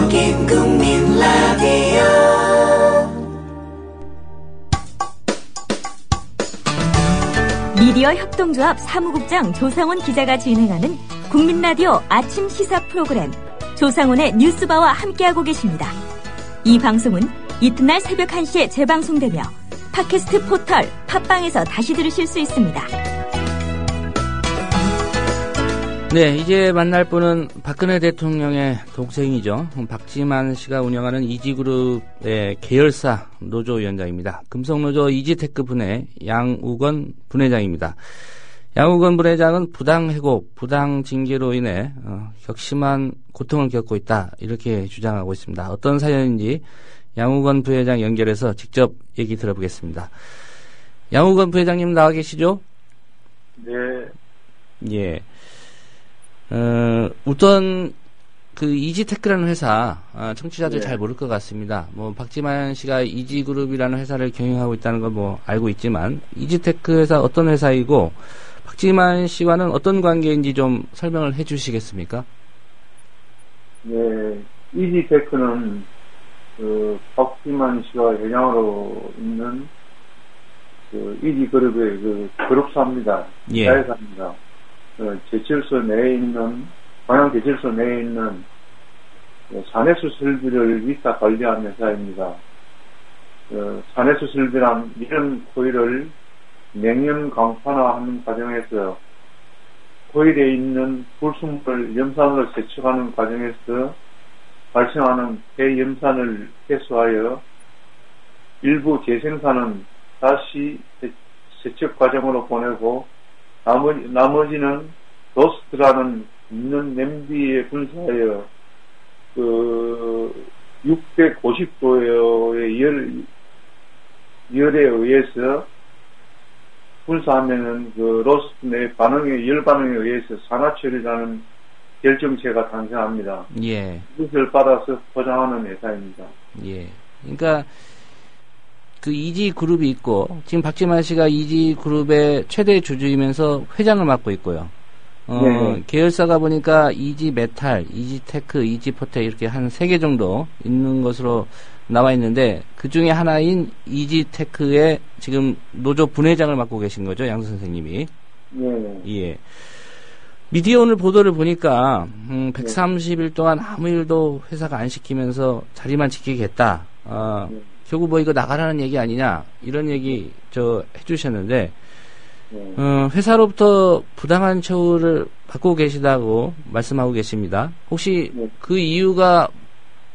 여긴 국민 라디오. 미디어 협동조합 사무국장 조상훈 기자가 진행하는 국민 라디오 아침 시사 프로그램 조상훈의 뉴스바와 함께하고 계십니다. 이 방송은 이튿날 새벽 1시에 재방송되며 팟캐스트 포털 팟빵에서 다시 들으실 수 있습니다. 네, 이제 만날 분은 박근혜 대통령의 동생이죠. 박지만 씨가 운영하는 이지그룹의 계열사 노조위원장입니다. 금속노조 이지테크 분해 양우건 분회장입니다. 양우건 분회장은 부당해고, 부당징계로 인해 격심한 고통을 겪고 있다, 이렇게 주장하고 있습니다. 어떤 사연인지 양우건 부회장 연결해서 직접 얘기 들어보겠습니다. 양우건 부회장님 나와 계시죠? 네. 예. 우선 그 이지테크라는 회사, 청취자들 잘 모를 것 같습니다. 뭐 박지만 씨가 이지그룹이라는 회사를 경영하고 있다는 건 뭐 알고 있지만, 이지테크 회사 어떤 회사이고 박지만 씨와는 어떤 관계인지 좀 설명을 해주시겠습니까? 네, 이지테크는 그 박지만 씨가 회장으로 있는 그 이지그룹의 그 그룹사입니다. 예. 자회사입니다. 제철소 내에 있는, 광양제철소 내에 있는 산해수 설비를 위탁 관리하는 회사입니다. 산해수 설비란 이런 코일을 냉연 강판화하는 과정에서 코일에 있는 불순물을 염산으로 세척하는 과정에서 발생하는 폐염산을 해소하여 일부 재생산은 다시 세척 과정으로 보내고 나머지는 로스트라는 있는 냄비에 분사하여 그 650도의 열에 의해서 분사하면은 그 로스트 내 열 반응에 의해서 산화철이라는 결정체가 탄생합니다. 예. 이것을 받아서 포장하는 회사입니다. 예. 그러니까 그 이지그룹이 있고, 지금 박지만 씨가 이지그룹의 최대 주주이면서 회장을 맡고 있고요. 네. 계열사가 보니까 이지메탈, 이지테크, 이지포텍 이렇게 한 3개 정도 있는 것으로 나와 있는데, 그 중에 하나인 이지테크의 지금 노조 분회장을 맡고 계신 거죠, 양 선생님이. 네. 예. 미디어 오늘 보도를 보니까 130일 동안 아무 일도 회사가 안 시키면서 자리만 지키겠다. 결국 뭐 이거 나가라는 얘기 아니냐, 이런 얘기 해주셨는데, 회사로부터 부당한 처우를 받고 계시다고 말씀하고 계십니다. 혹시 그 이유가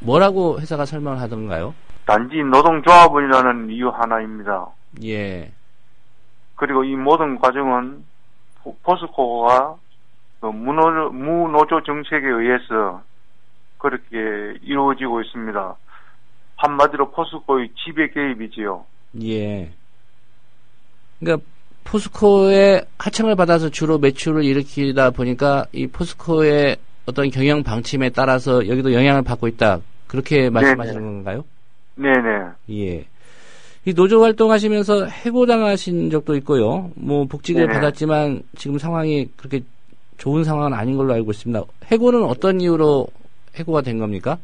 뭐라고 회사가 설명을 하던가요? 단지 노동조합원이라는 이유 하나입니다. 예. 그리고 이 모든 과정은 포스코가 무노조 정책에 의해서 그렇게 이루어지고 있습니다. 한마디로 포스코의 지배 개입이지요. 예. 그러니까 포스코의 하청을 받아서 주로 매출을 일으키다 보니까 이 포스코의 어떤 경영 방침에 따라서 여기도 영향을 받고 있다, 그렇게 말씀하시는 건가요? 네네. 예. 이 노조 활동하시면서 해고당하신 적도 있고요. 뭐 복직을 받았지만 지금 상황이 그렇게 좋은 상황은 아닌 걸로 알고 있습니다. 해고는 어떤 이유로 해고가 된 겁니까?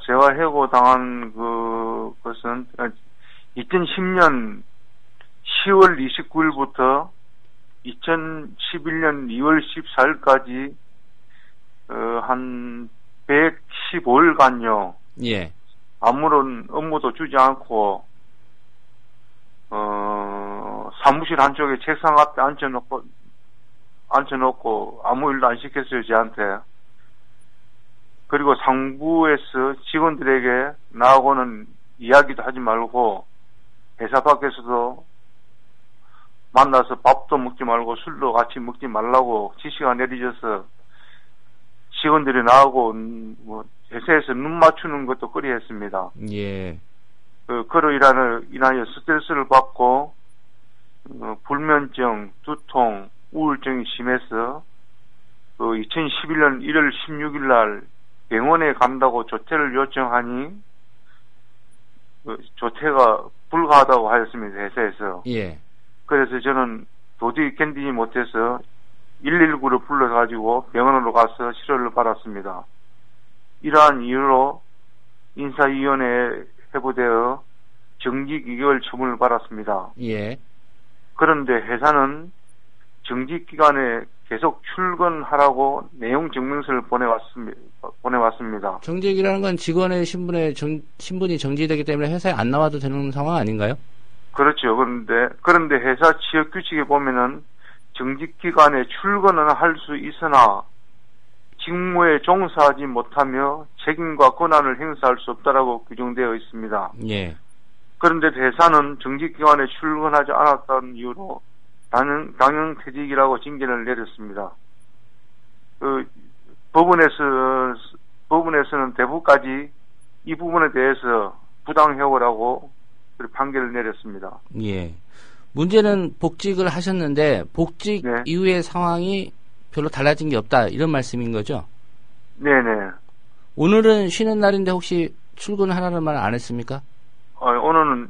제가 해고당한 것은 2010년 10월 29일부터 2011년 2월 14일까지 한 115일간요. 예. 아무런 업무도 주지 않고 사무실 한쪽에 책상 앞에 앉혀놓고 아무 일도 안 시켰어요, 저한테. 그리고 상부에서 직원들에게 나하고는 이야기도 하지 말고 회사 밖에서도 만나서 밥도 먹지 말고 술도 같이 먹지 말라고 지시가 내려져서 직원들이 나하고 뭐 회사에서 눈 맞추는 것도 꺼려했습니다. 예. 그로 인하여 스트레스를 받고 불면증, 두통, 우울증이 심해서 2011년 1월 16일 날 병원에 간다고 조퇴를 요청하니 조퇴가 불가하다고 하였습니다, 회사에서. 예. 그래서 저는 도저히 견디지 못해서 119를 불러가지고 병원으로 가서 치료를 받았습니다. 이러한 이유로 인사위원회에 회부되어 정직 2개월 처분을 받았습니다. 예. 그런데 회사는 정직 기간에 계속 출근하라고 내용 증명서를 보내왔습니다. 정직이라는 건 직원의 신분이 정지되기 때문에 회사에 안 나와도 되는 상황 아닌가요? 그렇죠. 그런데 회사 취업 규칙에 보면은 정직 기간에 출근은 할 수 있으나 직무에 종사하지 못하며 책임과 권한을 행사할 수 없다라고 규정되어 있습니다. 예. 그런데 회사는 정직 기간에 출근하지 않았다는 이유로 당연퇴직이라고 징계를 내렸습니다. 법원에서는 대부까지 이 부분에 대해서 부당해고라고 판결을 내렸습니다. 예. 문제는 복직을 하셨는데 복직 네. 이후의 상황이 별로 달라진 게 없다 이런 말씀인 거죠? 네네. 오늘은 쉬는 날인데 혹시 출근하라는 말 안 했습니까? 오늘은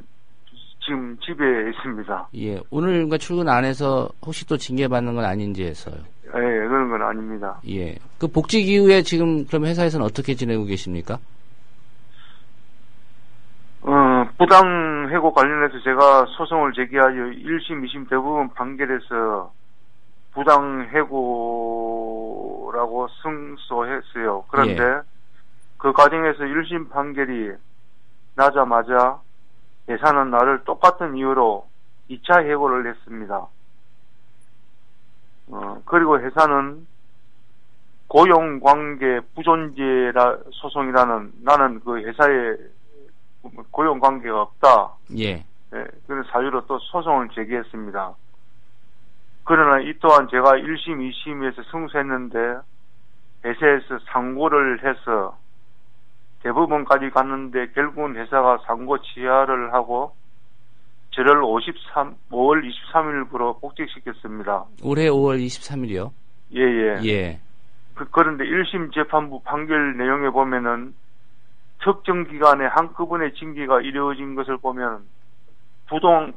지금 집에 있습니다. 예. 오늘 출근 안 해서 혹시 또 징계받는 건 아닌지 해서요. 예, 그런 건 아닙니다. 예. 그 복직 이후에 지금 그럼 회사에서는 어떻게 지내고 계십니까? 부당해고 관련해서 제가 소송을 제기하여 1심, 2심 대부분 판결에서 부당해고라고 승소했어요. 그런데 예. 그 과정에서 1심 판결이 나자마자 회사는 나를 똑같은 이유로 2차 해고를 했습니다. 그리고 회사는 고용관계 부존재라 소송이라는 나는 그 회사에 고용관계가 없다. 예. 그런 사유로 또 소송을 제기했습니다. 그러나 이 또한 제가 1심, 2심에서 승소했는데 회사에서 상고를 해서 대법원까지 갔는데 결국은 회사가 상고 취하를 하고 저를 5월 23일부로 복직시켰습니다. 올해 5월 23일이요? 예. 예. 그런데 1심 재판부 판결 내용에 보면은 특정 기간에 한꺼번에 징계가 이루어진 것을 보면 부당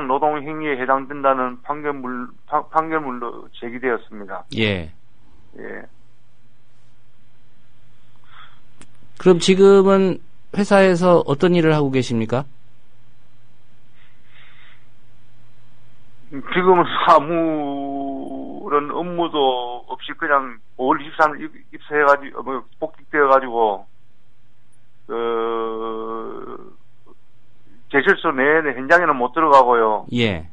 노동 행위에 해당된다는 판결문로 제기되었습니다. 예. 예. 그럼 지금은 회사에서 어떤 일을 하고 계십니까? 지금은 아무런 업무도 없이 그냥 5월 23일 입사해가지고, 복직되어가지고, 제철소 내내 현장에는 못 들어가고요. 예.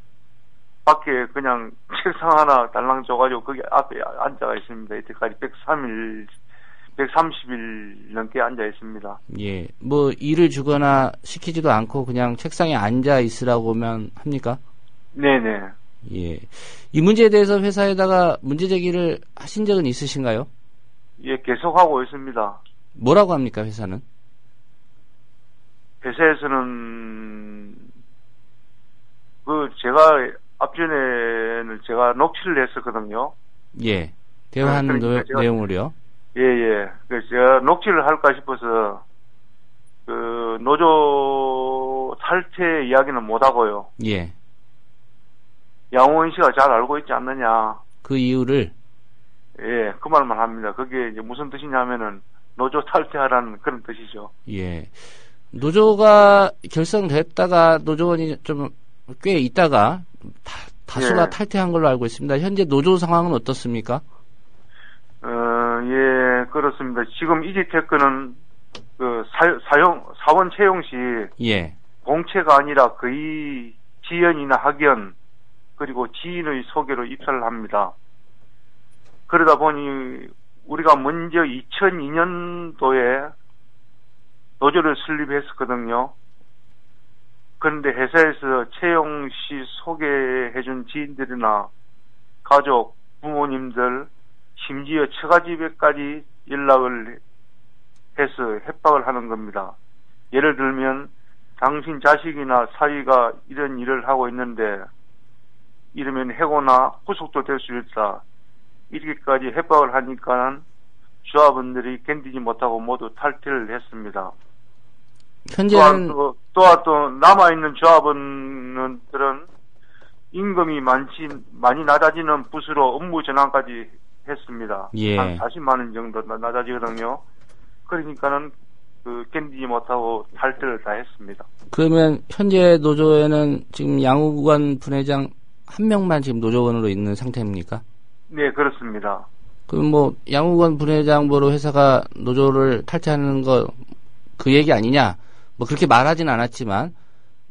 밖에 그냥 책상 하나 달랑 줘가지고 거기 앞에 앉아가 있습니다. 이때까지 130일 넘게 앉아 있습니다. 예. 뭐 일을 주거나 시키지도 않고 그냥 책상에 앉아 있으라고만 합니까? 네네. 예. 이 문제에 대해서 회사에다가 문제 제기를 하신 적은 있으신가요? 예, 계속하고 있습니다. 뭐라고 합니까, 회사는? 회사에서는 제가 앞전에는 제가 녹취를 했었거든요. 예. 대화하는 내용을요? 예. 그래서 제가 녹취를 할까 싶어서 노조 탈퇴 이야기는 못 하고요. 예. 양호은 씨가 잘 알고 있지 않느냐. 그 이유를? 예, 그 말만 합니다. 그게 이제 무슨 뜻이냐면은 노조 탈퇴하라는 그런 뜻이죠. 예. 노조가 결성됐다가 노조원이 좀 꽤 있다가 다수가 예. 탈퇴한 걸로 알고 있습니다. 현재 노조 상황은 어떻습니까? 예, 그렇습니다. 지금 이지테크는 사원 채용 시 예. 공채가 아니라 거의 지연이나 학연 그리고 지인의 소개로 입사를 합니다. 그러다 보니 우리가 먼저 2002년도에 노조를 설립했었거든요. 그런데 회사에서 채용 시 소개해준 지인들이나 가족, 부모님들, 심지어 처가집에까지 연락을 해서 협박을 하는 겁니다. 예를 들면 당신 자식이나 사위가 이런 일을 하고 있는데 이러면 해고나 구속도 될 수 있다. 이렇게까지 협박을 하니까 조합원들이 견디지 못하고 모두 탈퇴를 했습니다. 현재는 또 남아있는 조합원들은 임금이 많이 낮아지는 부수로 업무 전환까지 했습니다. 예. 한 40만 원 정도 낮아지거든요. 그러니까는 견디지 못하고 탈퇴를 다 했습니다. 그러면 현재 노조에는 지금 양우관 분회장 한 명만 지금 노조원으로 있는 상태입니까? 네, 그렇습니다. 그럼 뭐 양우관 분회장 보러 회사가 노조를 탈퇴하는 거 그 얘기 아니냐? 뭐 그렇게 말하진 않았지만,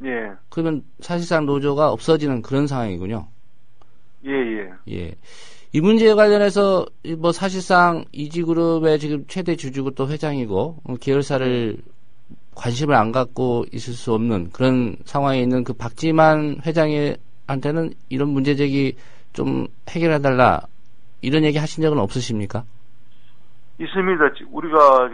예, 그러면 사실상 노조가 없어지는 그런 상황이군요. 예. 예. 이 문제에 관련해서 뭐 사실상 이지그룹의 지금 최대 주주고 또 회장이고 계열사를 관심을 안 갖고 있을 수 없는 그런 상황에 있는 그 박지만 회장한테는 이런 문제 제기 좀 해결해달라 이런 얘기 하신 적은 없으십니까? 있습니다. 우리가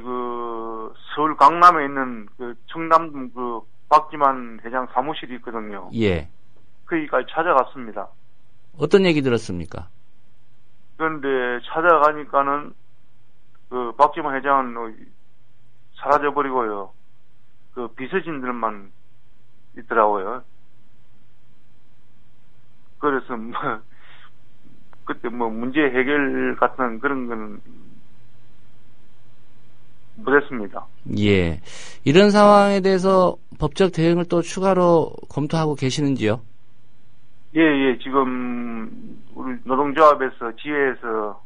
서울 강남에 있는 청담동 박지만 회장 사무실이 있거든요. 예. 거기까지 찾아갔습니다. 어떤 얘기 들었습니까? 그런데 찾아가니까는 박지만 회장은 사라져버리고요. 비서진들만 있더라고요. 그래서 그때 문제 해결 같은 그런 건 못했습니다. 예. 이런 상황에 대해서 법적 대응을 또 추가로 검토하고 계시는지요? 예. 지금 우리 노동조합에서 지회에서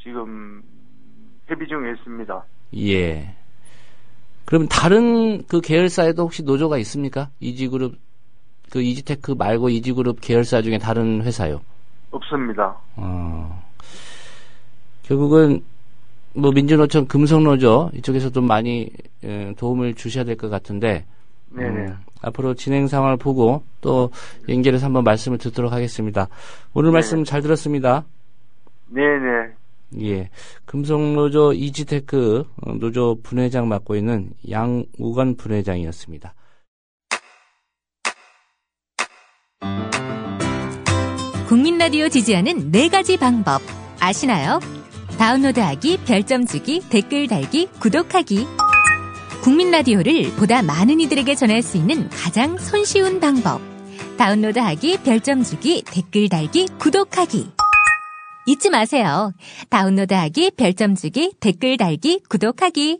지금 협의 중에 있습니다. 예. 그럼 다른 그 계열사에도 혹시 노조가 있습니까? 이지그룹, 이지테크 말고 이지그룹 계열사 중에 다른 회사요? 없습니다. 결국은 뭐 민주노총 금속노조 이쪽에서 좀 많이 도움을 주셔야 될 것 같은데, 네네. 앞으로 진행 상황을 보고 또 연결해서 한번 말씀을 듣도록 하겠습니다. 오늘 말씀 잘 들었습니다. 네네. 예. 금속노조 이지테크 노조 분회장 맡고 있는 양우관 분회장이었습니다. 국민라디오 지지하는 4가지 방법 아시나요? 다운로드하기, 별점 주기, 댓글 달기, 구독하기. 국민라디오를 보다 많은 이들에게 전할 수 있는 가장 손쉬운 방법. 다운로드하기, 별점 주기, 댓글 달기, 구독하기. 잊지 마세요. 다운로드하기, 별점 주기, 댓글 달기, 구독하기.